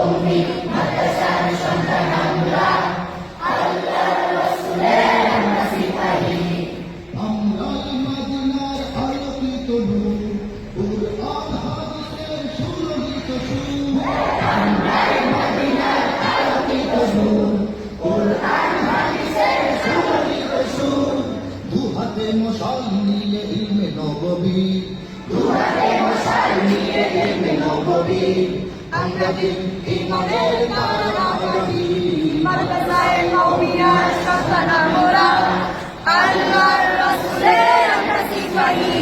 কওমি মাদ্রাসার সন্তান আমরা, আল্লাহর রাসূলের আমরা সিপাহী। আমরা মদিনার আলোকিত নূর, কুরআন হাদিসের সুরভিত সুর। আমরা মদিনার আলোকিত নূর, কুরআন হাদিসের সুরভিত সুর। দুহাতে মশাল নিয়ে ইলমে নববী, দুহাতে মশাল নিয়ে ইলমে নববী। আমরা দিন ইমানের তারা বলি। মাদ্রাসায়ে কওমিয়ার সন্তান আমরা, আল্লাহর রাসূলের আমরা সিপাহী।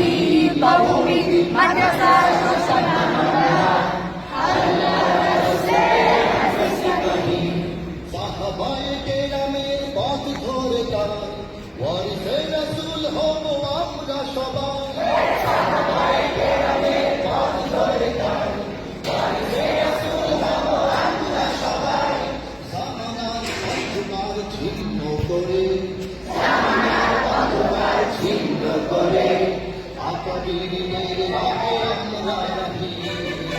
কওমি মাদ্রাসার সন্তান আমরা, আল্লাহর রাসূলের আমরা সিপাহী। সাহাবায়ে কেরামের পথ ধরে যাই, ওয়ারিসে রাসূল হব আমরা সবাই। সাহাবায়ে কেরামের পথ ধরে যাই, ওয়ারিসে রাসূল হব আমরা সবাই। জামানার অন্ধকার ছিন্ন করে, জামানার অন্ধকার ছিন্ন করে, আকাবিরিনের রাহে আমরা রাহি।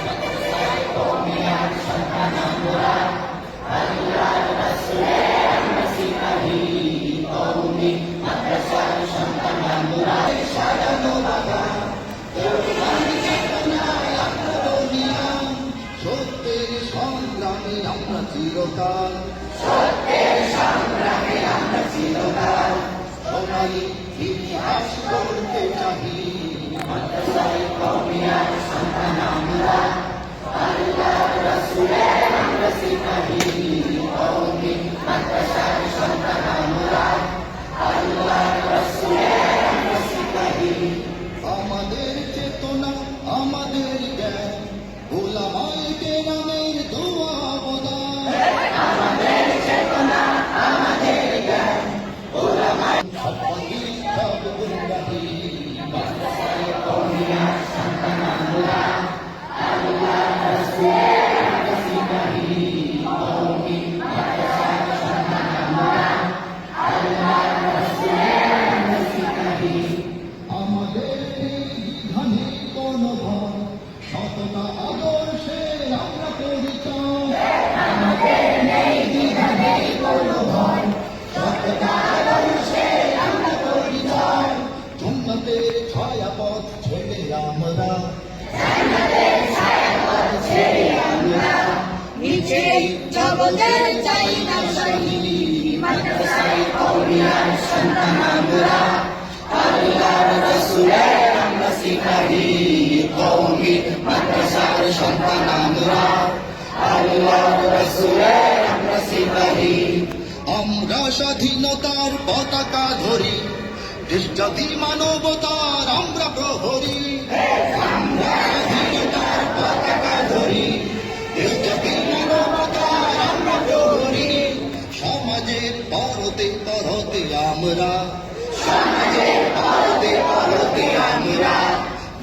মাদ্রাসায়ে কওমিয়ার সন্তান আমরা, আল্লাহর রাসূলের আমরা সিপাহী। কওমি মাদ্রাসার সন্তান আমরা, সাজানো বাগান, কোরআন চেতনায় আমরা বলিয়ান। সত্যের সংগ্রামে আমরা চিরকাল, সত্যের সংগ্রামে আমরা চিরকাল। সোনালী ইতিহাস গড়তে চাহি। মাদ্রাসায়ে কওমিয়ার সন্তান আমরা, আল্লাহর রাসূলের আমরা সিপাহী। কওমি মাদ্রাসার সন্তান আমরা, আল্লাহর রাসূলের আমরা সিপাহী। আমাদের চেতনা, আমাদের জ্ঞান, ওলামায়ে কেরামের দোয়া অবদান। আমাদের চেতনা, আমাদের জ্ঞান, ওলামায়ে সব্বাই সব গুণগাহি। মাদ্রাসায়ে কওমিয়ার সন্তান আমরা, আল্লাহর রাসূলের আমরা সিপাহী। কওমি মাদ্রাসার সন্তান আমরা, আল্লাহর রাসূলের আমরা সিপাহী। আমাদের এই বিধানে কোনো ভয়, সততা আদর্শের আমরা পরিচয়। আমাদের নেই দ্বিধা নেই কোনো ভয়, সততা আদর্শের আমরা পরিচয়। সুন্নতের ছায়াপথ ছেড়ে আমরা, জান্নাতের ছায়াপথ ছেড়ে আমরা, নিচেই জগতের চাই না সহি। মাদ্রাসায়ে কওমিয়ার সন্তান আমরা, আল্লাহর রাসূলের আমরা সিপাহী। কওমি মাদ্রাসার সন্তান আমরা, আল্লাহর রাসূলের আমরা সিপাহী। আমরা স্বাধীনতার পতাকা ধরি, দেশ জাতি মানবতার আমরা প্রহরী। আমরা স্বাধীনতার পতাকা ধরি, দেশ জাতি মানবতার আমরা প্রহরী। সমাজের পরতে পরতে আমরা, সমাজের পরতে পরতে আমরা,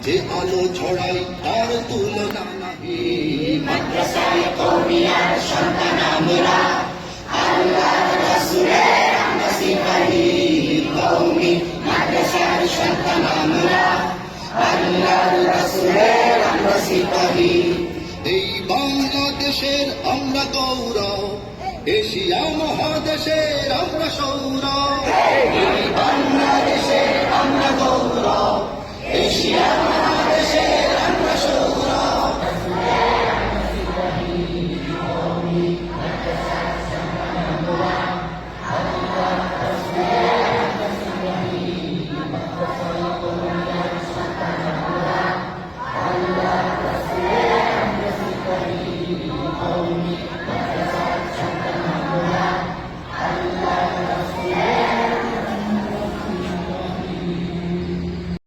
যে আলো ছড়াই তার তুলনা নাহি। মাদ্রাসায়ে কওমিয়ার সন্তান আমরা, আল্লাহর রাসূলের আমরা সিপাহী। কওমি মাদ্রাসার সন্তান আমরা, আল্লাহর রাসূলের আমরা সিপাহী। এই বাংলাদেশের আমরা গৌরব, এশিয়া মহাদেশের আমরা সৌরভ। এই বাংলাদেশের আমরা গৌরব, এশিয়া